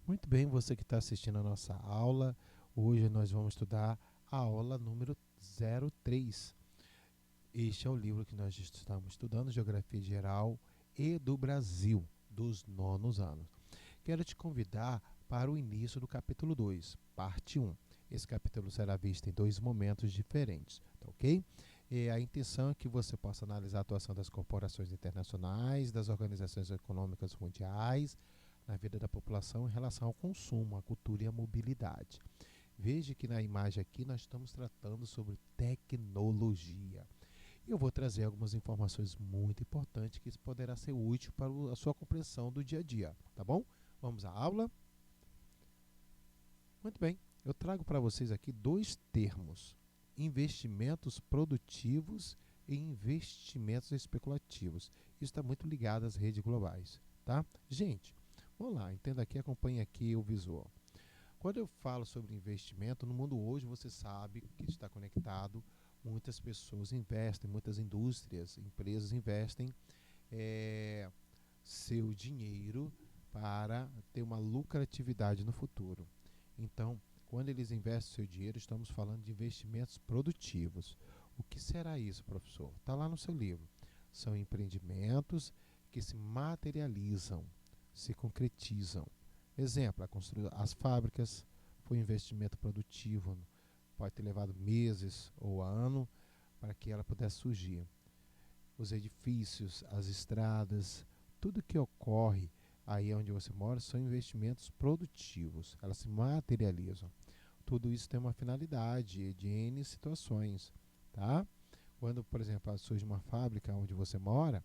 Muito bem, você que está assistindo a nossa aula, hoje nós vamos estudar a aula número 03. Este é o livro que nós estamos estudando, Geografia Geral e do Brasil, dos nonos anos. Quero te convidar para o início do capítulo 2, parte 1. Esse capítulo será visto em dois momentos diferentes, tá ok? E a intenção é que você possa analisar a atuação das corporações internacionais, das organizações econômicas mundiais, na vida da população em relação ao consumo, à cultura e à mobilidade. Veja que na imagem aqui nós estamos tratando sobre tecnologia. E eu vou trazer algumas informações muito importantes que isso poderá ser útil para a sua compreensão do dia a dia, tá bom? Vamos à aula? Muito bem, eu trago para vocês aqui dois termos: investimentos produtivos e investimentos especulativos. Isso está muito ligado às redes globais, tá? Gente, vamos lá, entenda aqui, acompanhe aqui o visual. Quando eu falo sobre investimento, no mundo hoje você sabe que está conectado, muitas pessoas investem, muitas indústrias, empresas investem eh, seu dinheiro para ter uma lucratividade no futuro. Então, quando eles investem seu dinheiro, estamos falando de investimentos produtivos. O que será isso, professor? Está lá no seu livro. São empreendimentos que se materializam, se concretizam. Exemplo, as fábricas foi um investimento produtivo, pode ter levado meses ou ano para que ela pudesse surgir. Os edifícios, as estradas, tudo que ocorre aí onde você mora são investimentos produtivos, elas se materializam. Tudo isso tem uma finalidade de N situações, tá? Quando, por exemplo, surge uma fábrica onde você mora,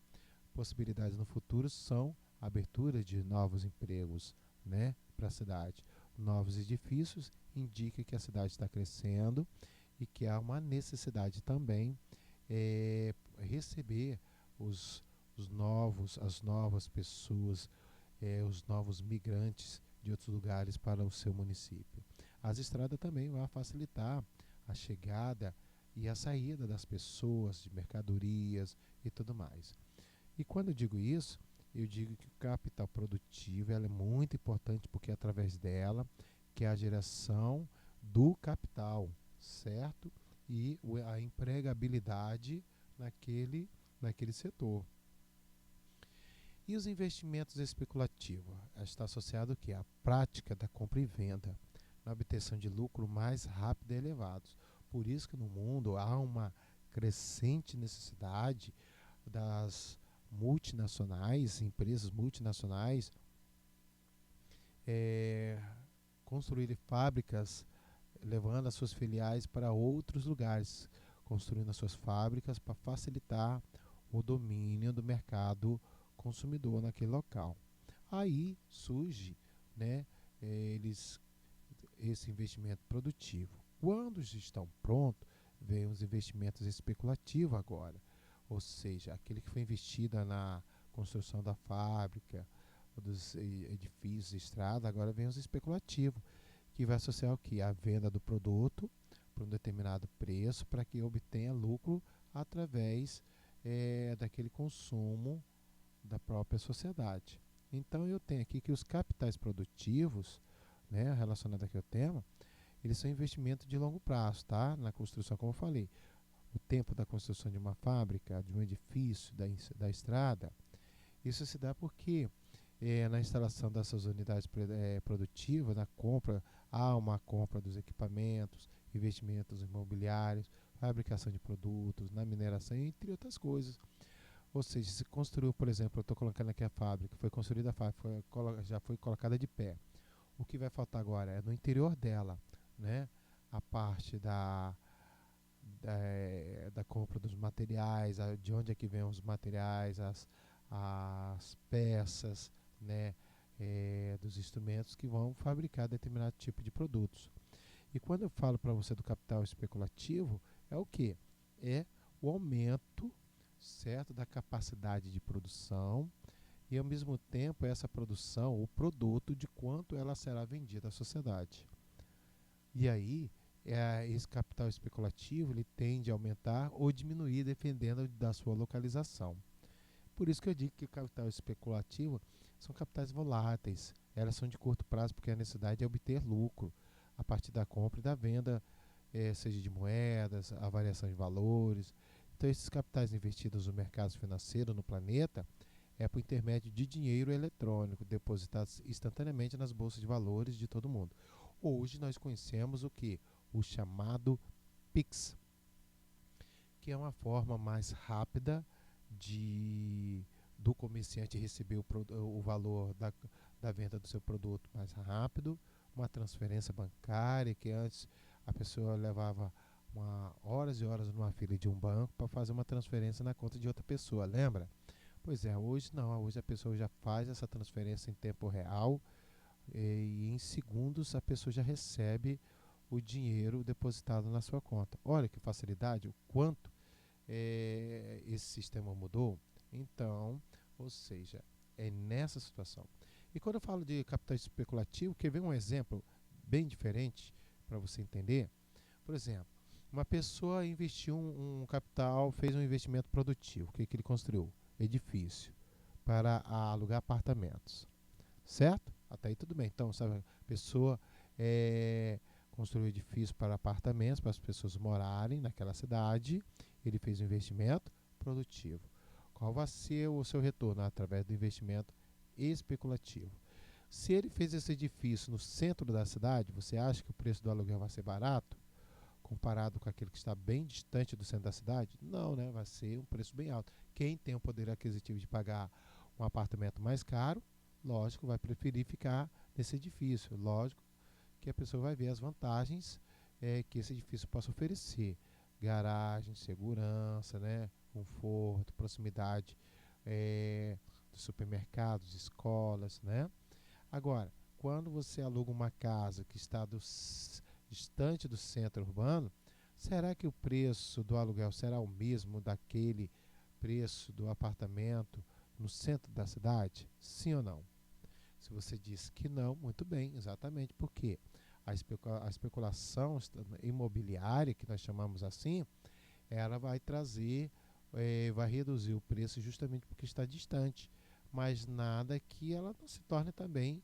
possibilidades no futuro são a abertura de novos empregos, né, para a cidade. Novos edifícios indica que a cidade está crescendo e que há uma necessidade também receber os, as novas pessoas, os novos migrantes de outros lugares para o seu município. As estradas também vão facilitar a chegada e a saída das pessoas, de mercadorias e tudo mais. E quando eu digo isso, eu digo que o capital produtivo ela é muito importante porque é através dela que é a geração do capital, certo? E a empregabilidade naquele setor. E os investimentos especulativos? Está associado ao que? A prática da compra e venda, na obtenção de lucro mais rápido e elevados. Por isso que no mundo há uma crescente necessidade das multinacionais, empresas multinacionais, é, construírem fábricas, levando as suas filiais para outros lugares, construindo as suas fábricas para facilitar o domínio do mercado consumidor naquele local. Aí surge, né, eles esse investimento produtivo. Quando estão prontos, vem os investimentos especulativos agora, ou seja, aquele que foi investido na construção da fábrica, dos edifícios, estrada, agora vem os especulativos, que vai associar o que? A venda do produto por um determinado preço para que obtenha lucro através daquele consumo da própria sociedade. Então eu tenho aqui que os capitais produtivos, né, relacionado aqui ao tema, eles são investimentos de longo prazo, tá? Na construção, como eu falei, o tempo da construção de uma fábrica, de um edifício, da estrada, isso se dá porque na instalação dessas unidades produtivas, na compra, há uma compra dos equipamentos, investimentos imobiliários, fabricação de produtos, na mineração, entre outras coisas. Ou seja, se construiu, por exemplo, eu estou colocando aqui a fábrica, foi construída a fábrica, já foi colocada de pé. O que vai faltar agora é no interior dela, né? A parte da compra dos materiais, de onde é que vem os materiais, as peças, né? Dos instrumentos que vão fabricar determinado tipo de produtos. E quando eu falo para você do capital especulativo, é o que? É o aumento, certo, da capacidade de produção e ao mesmo tempo essa produção, o produto de quanto ela será vendida à sociedade. E aí, esse capital especulativo ele tende a aumentar ou diminuir dependendo da sua localização. Por isso que eu digo que o capital especulativo são capitais voláteis, elas são de curto prazo porque a necessidade é obter lucro a partir da compra e da venda, seja de moedas, a variação de valores. Então, esses capitais investidos no mercado financeiro no planeta é por intermédio de dinheiro eletrônico depositados instantaneamente nas bolsas de valores de todo mundo. Hoje nós conhecemos o que? O chamado Pix, que é uma forma mais rápida do comerciante receber o valor da venda do seu produto mais rápido, uma transferência bancária que antes a pessoa levava horas e horas numa fila de um banco para fazer uma transferência na conta de outra pessoa, lembra? Pois é, hoje não, hoje a pessoa já faz essa transferência em tempo real e em segundos a pessoa já recebe o dinheiro depositado na sua conta. Olha que facilidade, o quanto esse sistema mudou. Então, ou seja, é nessa situação. E quando eu falo de capital especulativo, quer ver um exemplo bem diferente para você entender? Por exemplo, uma pessoa investiu um capital, fez um investimento produtivo. O que ele construiu? Edifício para alugar apartamentos. Certo? Até aí tudo bem. Então, sabe, a pessoa construiu edifício para apartamentos, para as pessoas morarem naquela cidade. Ele fez um investimento produtivo. Qual vai ser o seu retorno? Através do investimento especulativo. Se ele fez esse edifício no centro da cidade, você acha que o preço do aluguel vai ser barato? Comparado com aquele que está bem distante do centro da cidade? Não, né? Vai ser um preço bem alto. Quem tem o poder aquisitivo de pagar um apartamento mais caro, lógico, vai preferir ficar nesse edifício. Lógico que a pessoa vai ver as vantagens que esse edifício possa oferecer. Garagem, segurança, né? Conforto, proximidade dos supermercados, escolas, né? Agora, quando você aluga uma casa que está distante do centro urbano, será que o preço do aluguel será o mesmo daquele preço do apartamento no centro da cidade? Sim ou não? Se você diz que não, muito bem, exatamente porque a especulação imobiliária, que nós chamamos assim, ela vai trazer, vai reduzir o preço justamente porque está distante, mas nada que ela não se torne também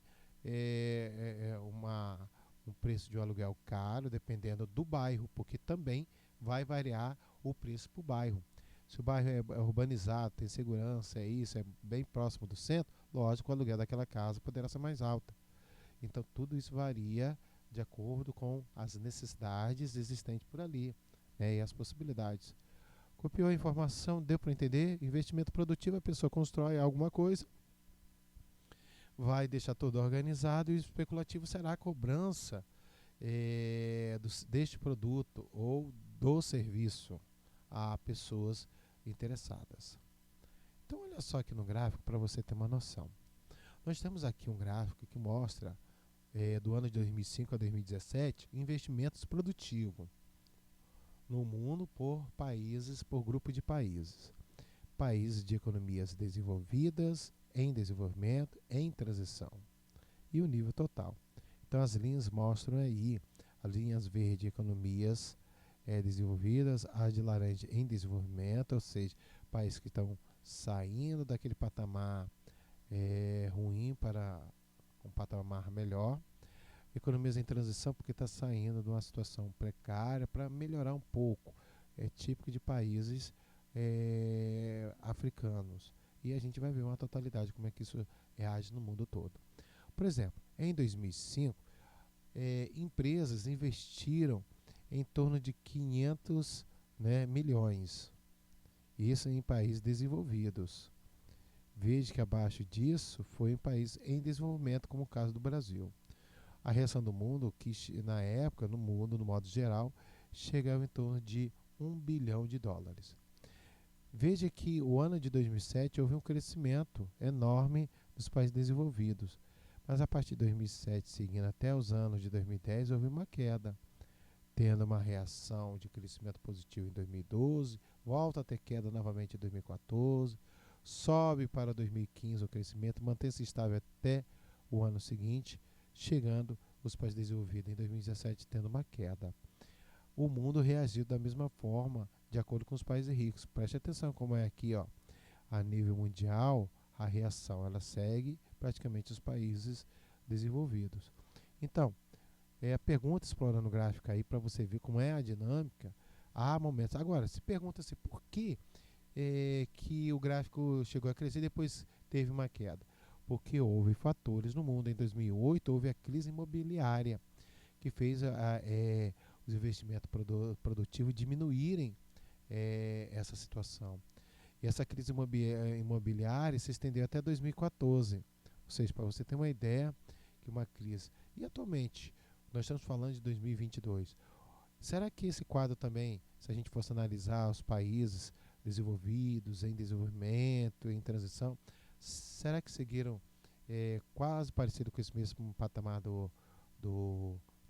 um preço de um aluguel caro, dependendo do bairro, porque também vai variar o preço para o bairro. Se o bairro é urbanizado, tem segurança, é bem próximo do centro, lógico, o aluguel daquela casa poderá ser mais alto. Então, tudo isso varia de acordo com as necessidades existentes por ali, né, e as possibilidades. Copiou a informação, deu para entender? Investimento produtivo, a pessoa constrói alguma coisa, vai deixar tudo organizado, e o especulativo será a cobrança deste produto ou do serviço a pessoas interessadas. Então, olha só aqui no gráfico para você ter uma noção. Nós temos aqui um gráfico que mostra do ano de 2005 a 2017 investimentos produtivos no mundo por países, por grupo de países. Países de economias desenvolvidas, em desenvolvimento, em transição. E o nível total. Então as linhas mostram aí, as linhas verde economias desenvolvidas, as de laranja em desenvolvimento, ou seja, países que estão saindo daquele patamar ruim para um patamar melhor. Economias em transição porque está saindo de uma situação precária para melhorar um pouco. É típico de países africanos. E a gente vai ver uma totalidade, como é que isso reage no mundo todo. Por exemplo, em 2005, empresas investiram em torno de 500 milhões. Isso em países desenvolvidos. Veja que abaixo disso foi em países em desenvolvimento, como o caso do Brasil. A reação do mundo, que na época, no mundo, no modo geral, chegava em torno de $1 bilhão. Veja que o ano de 2007 houve um crescimento enorme dos países desenvolvidos, mas a partir de 2007, seguindo até os anos de 2010, houve uma queda, tendo uma reação de crescimento positivo em 2012, volta a ter queda novamente em 2014, sobe para 2015 o crescimento, mantém-se estável até o ano seguinte, chegando os países desenvolvidos em 2017 tendo uma queda. O mundo reagiu da mesma forma, de acordo com os países ricos. Preste atenção como é aqui, ó, a nível mundial, a reação ela segue praticamente os países desenvolvidos. Então, a pergunta explorando o gráfico aí para você ver como é a dinâmica. Há momentos. Agora, se pergunta-se por que que o gráfico chegou a crescer e depois teve uma queda. Porque houve fatores no mundo. Em 2008 houve a crise imobiliária que fez os investimentos produtivos diminuírem essa situação. E essa crise imobiliária se estendeu até 2014. Ou seja, para você ter uma ideia, que uma crise. E atualmente, nós estamos falando de 2022. Será que esse quadro também, se a gente fosse analisar os países desenvolvidos, em desenvolvimento, em transição, será que seguiram quase parecido com esse mesmo patamar do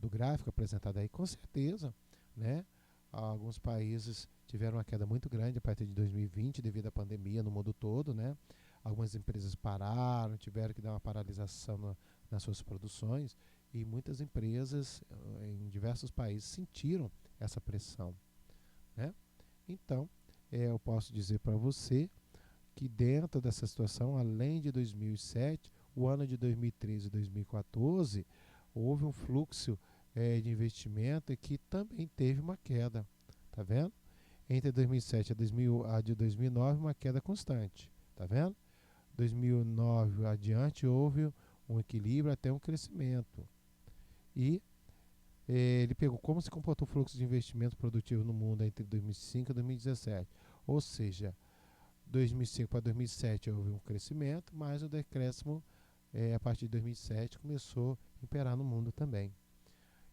gráfico apresentado aí? Com certeza, né? Alguns países tiveram uma queda muito grande a partir de 2020 devido à pandemia no mundo todo, né? Algumas empresas pararam, tiveram que dar uma paralisação nas suas produções e muitas empresas em diversos países sentiram essa pressão, né? Então, eu posso dizer para você que dentro dessa situação, além de 2007, o ano de 2013 e 2014, houve um fluxo de investimento que também teve uma queda, tá vendo? Entre 2007 a de 2009, uma queda constante, tá vendo? 2009 adiante houve um equilíbrio até um crescimento. E ele pegou como se comportou o fluxo de investimento produtivo no mundo entre 2005 e 2017. Ou seja, 2005 para 2007 houve um crescimento, mas o decréscimo a partir de 2007 começou a imperar no mundo também.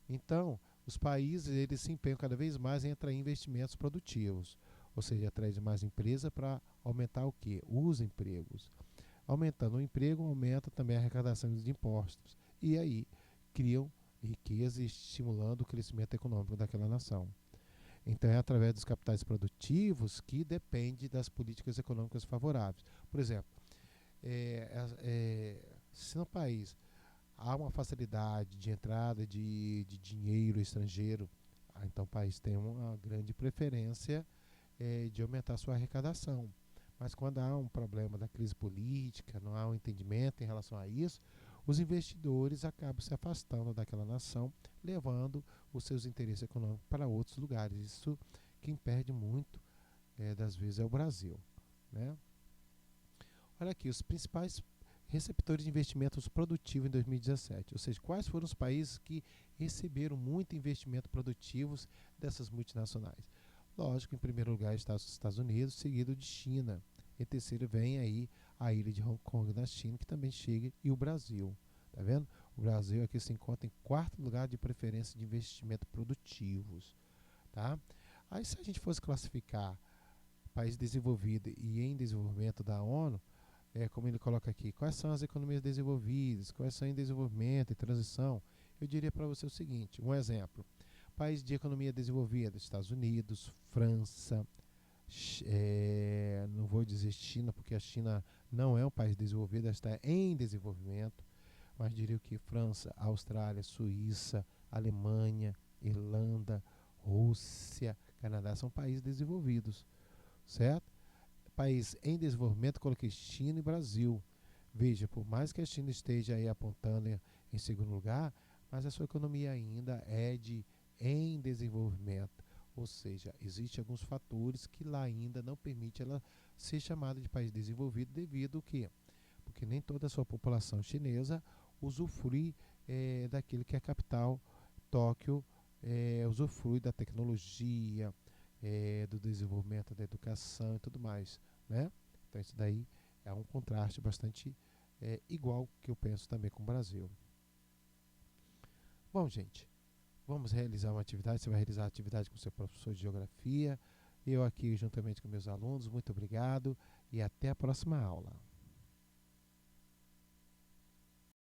Então, os países eles se empenham cada vez mais em atrair investimentos produtivos, ou seja, atrair mais empresas para aumentar o quê? Os empregos. Aumentando o emprego, aumenta também a arrecadação de impostos. E aí, criam riqueza e estimulando o crescimento econômico daquela nação. Então, é através dos capitais produtivos que depende das políticas econômicas favoráveis. Por exemplo, se no país há uma facilidade de entrada de dinheiro estrangeiro, então o país tem uma grande preferência de aumentar sua arrecadação. Mas quando há um problema da crise política, não há um entendimento em relação a isso, os investidores acabam se afastando daquela nação, levando os seus interesses econômicos para outros lugares. Isso quem perde muito das vezes é o Brasil, né? Olha aqui, os principais receptores de investimentos produtivos em 2017, ou seja, quais foram os países que receberam muito investimento produtivos dessas multinacionais? Lógico, em primeiro lugar está os Estados Unidos, seguido de China. Em terceiro vem aí a ilha de Hong Kong na China, que também chega, e o Brasil. Tá vendo? O Brasil aqui se encontra em quarto lugar de preferência de investimento produtivos. Tá? Aí se a gente fosse classificar país desenvolvido e em desenvolvimento da ONU, como ele coloca aqui, quais são as economias desenvolvidas, quais são em desenvolvimento e transição, eu diria para você o seguinte, um exemplo, país de economia desenvolvida, Estados Unidos, França, não vou dizer China, porque a China não é um país desenvolvido, ela está em desenvolvimento, mas diria que França, Austrália, Suíça, Alemanha, Irlanda, Rússia, Canadá são países desenvolvidos, certo? País em desenvolvimento, coloquei China e Brasil. Veja, por mais que a China esteja aí apontando em segundo lugar, mas a sua economia ainda é em desenvolvimento. Ou seja, existem alguns fatores que lá ainda não permitem ela ser chamada de país desenvolvido devido ao quê? Porque nem toda a sua população chinesa usufrui daquilo que é a capital, Tóquio, usufrui da tecnologia, do desenvolvimento da educação e tudo mais, né? Então isso daí é um contraste bastante igual que eu penso também com o Brasil. Bom, gente, vamos realizar uma atividade. Você vai realizar a atividade com seu professor de geografia. Eu aqui juntamente com meus alunos. Muito obrigado e até a próxima aula.